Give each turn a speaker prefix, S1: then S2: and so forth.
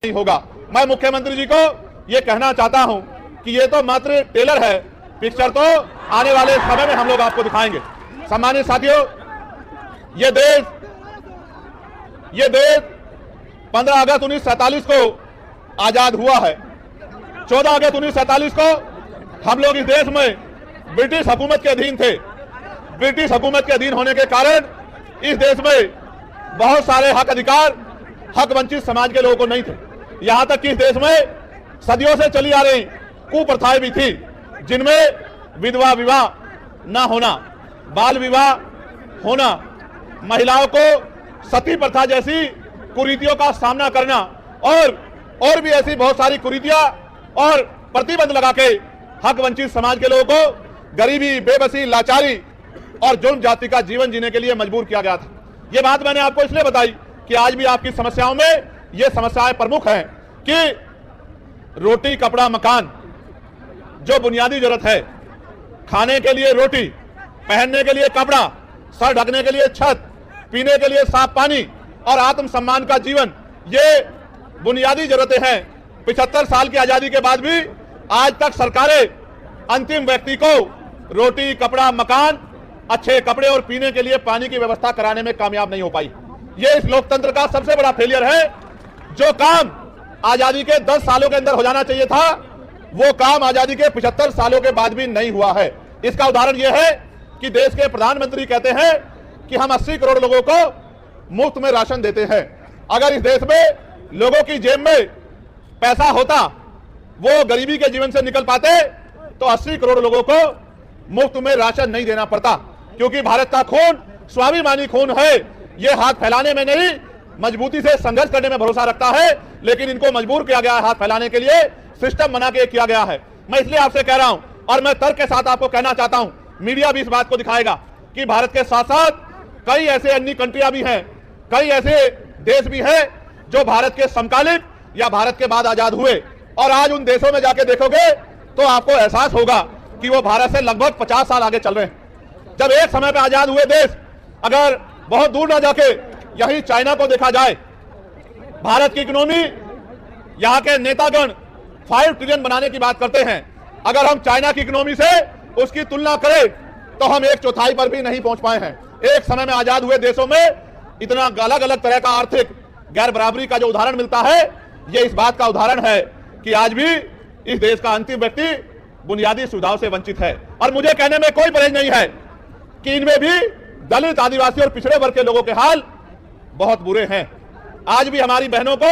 S1: नहीं होगा। मैं मुख्यमंत्री जी को ये कहना चाहता हूं कि ये तो मात्र ट्रेलर है, पिक्चर तो आने वाले समय में हम लोग आपको दिखाएंगे। सम्मानित साथियों, ये देश 15 अगस्त 1947 को आजाद हुआ है। 14 अगस्त 1947 को हम लोग इस देश में ब्रिटिश हुकूमत के अधीन थे। ब्रिटिश हुकूमत के अधीन होने के कारण इस देश में बहुत सारे हक अधिकार हक वंचित समाज के लोगों को नहीं थे। यहां तक कि इस देश में सदियों से चली आ रही कुप्रथाएं भी थी, जिनमें विधवा विवाह न होना, बाल विवाह होना, महिलाओं को सती प्रथा जैसी कुरीतियों का सामना करना और भी ऐसी बहुत सारी कुरीतियां और प्रतिबंध लगा के हक वंचित समाज के लोगों को गरीबी, बेबसी, लाचारी और जुर्म जाति का जीवन जीने के लिए मजबूर किया गया था। ये बात मैंने आपको इसलिए बताई कि आज भी आपकी समस्याओं में ये समस्याएं प्रमुख हैं कि रोटी, कपड़ा, मकान जो बुनियादी जरूरत है, खाने के लिए रोटी, पहनने के लिए कपड़ा, सर ढकने के लिए छत, पीने के लिए साफ पानी और आत्मसम्मान का जीवन, ये बुनियादी जरूरतें हैं। 75 साल की आजादी के बाद भी आज तक सरकारें अंतिम व्यक्ति को रोटी, कपड़ा, मकान, अच्छे कपड़े और पीने के लिए पानी की व्यवस्था कराने में कामयाब नहीं हो पाई। ये इस लोकतंत्र का सबसे बड़ा फेलियर है। जो काम आजादी के 10 सालों के अंदर हो जाना चाहिए था, वो काम आजादी के 75 सालों के बाद भी नहीं हुआ है। इसका उदाहरण यह है कि देश के प्रधानमंत्री कहते हैं कि हम 80 करोड़ लोगों को मुफ्त में राशन देते हैं। अगर इस देश में लोगों की जेब में पैसा होता, वो गरीबी के जीवन से निकल पाते, तो 80 करोड़ लोगों को मुफ्त में राशन नहीं देना पड़ता। क्योंकि भारत का खून स्वाभिमानी खून है। ये हाथ फैलाने में नहीं, मजबूती से संघर्ष करने में भरोसा रखता है, लेकिन इनको मजबूर किया गया है हाथ फैलाने के लिए, सिस्टम बना के किया गया है। मैं इसलिए आपसे कह रहा हूं और मैं तर्क के साथ आपको कहना चाहता हूं, मीडिया भी इस बात को दिखाएगा कि भारत के साथ साथ कई ऐसे अन्य कंट्रियां भी हैं, कई ऐसे देश भी हैं जो भारत के समकालीन या भारत के बाद आजाद हुए, और आज उन देशों में जाके देखोगे तो आपको एहसास होगा कि वो भारत से लगभग 50 साल आगे चल रहे हैं। जब एक समय पे आजाद हुए देश, अगर बहुत दूर ना जाके यही चाइना को देखा जाए, भारत की इकोनॉमी, यहाँ के नेतागण 5 ट्रिलियन बनाने की बात करते हैं। अगर हम चाइना की इकोनॉमी से उसकी तुलना करें तो हम 1/4 पर भी नहीं पहुंच पाए हैं। एक समय में आजाद हुए देशों में इतना अलग अलग तरह का आर्थिक गैर बराबरी का जो उदाहरण मिलता है, ये इस बात का उदाहरण है कि आज भी इस देश का अंतिम व्यक्ति बुनियादी सुविधाओं से वंचित है। और मुझे कहने में कोई परहेज नहीं है कि इनमें भी दलित, आदिवासी और पिछड़े वर्ग के लोगों के हाल बहुत बुरे हैं। आज भी हमारी बहनों को